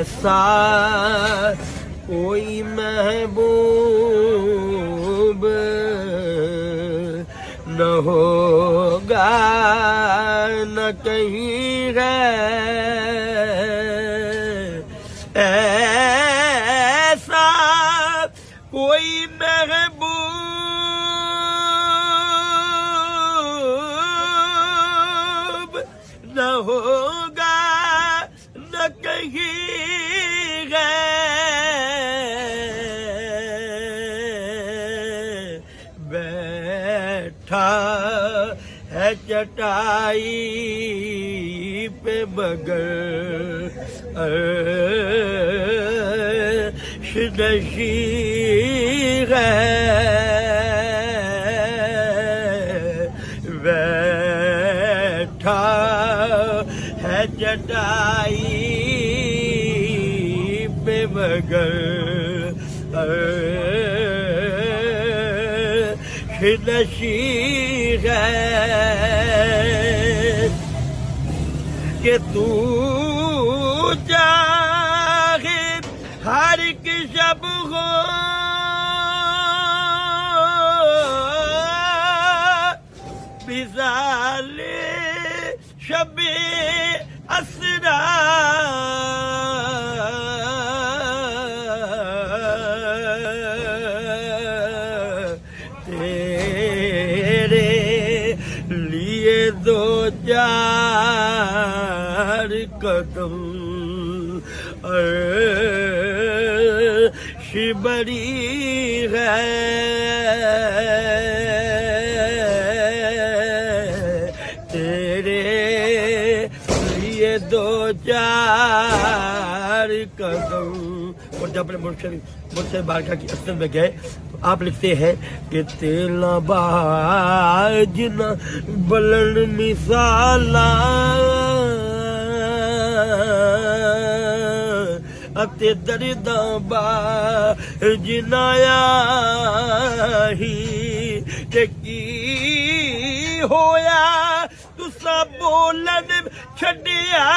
ऐसा कोई महबूब न होगा न कहीं है, ऐसा कोई महबूब न होगा न कहीं है, बैठा है चटाई पे मगर अर्श-नशी है, बैठा है चटाई पे मगर अर्श-नशी है, कि तू चाहे हर एक शब हो मिसाले शबे असरा, तेरे लिए दो चार कदम अर्श बड़ी है, तेरे लिए दो चार कदम। और जब अपने मुझसे बारका की अस्तर में गए तो आप लिखते हैं कि तेला बाज न बलन मिसाला अते दर्दां बाज नाया ही, ते की होया तुसा बोलन छड्डिया,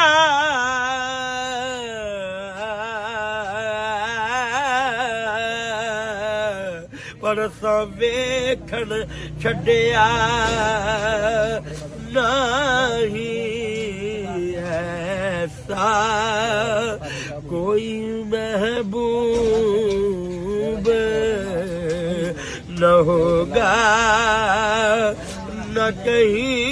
पर असां वेखण छड्डिया नहीं, ऐसा कोई महबूब न होगा न कहीं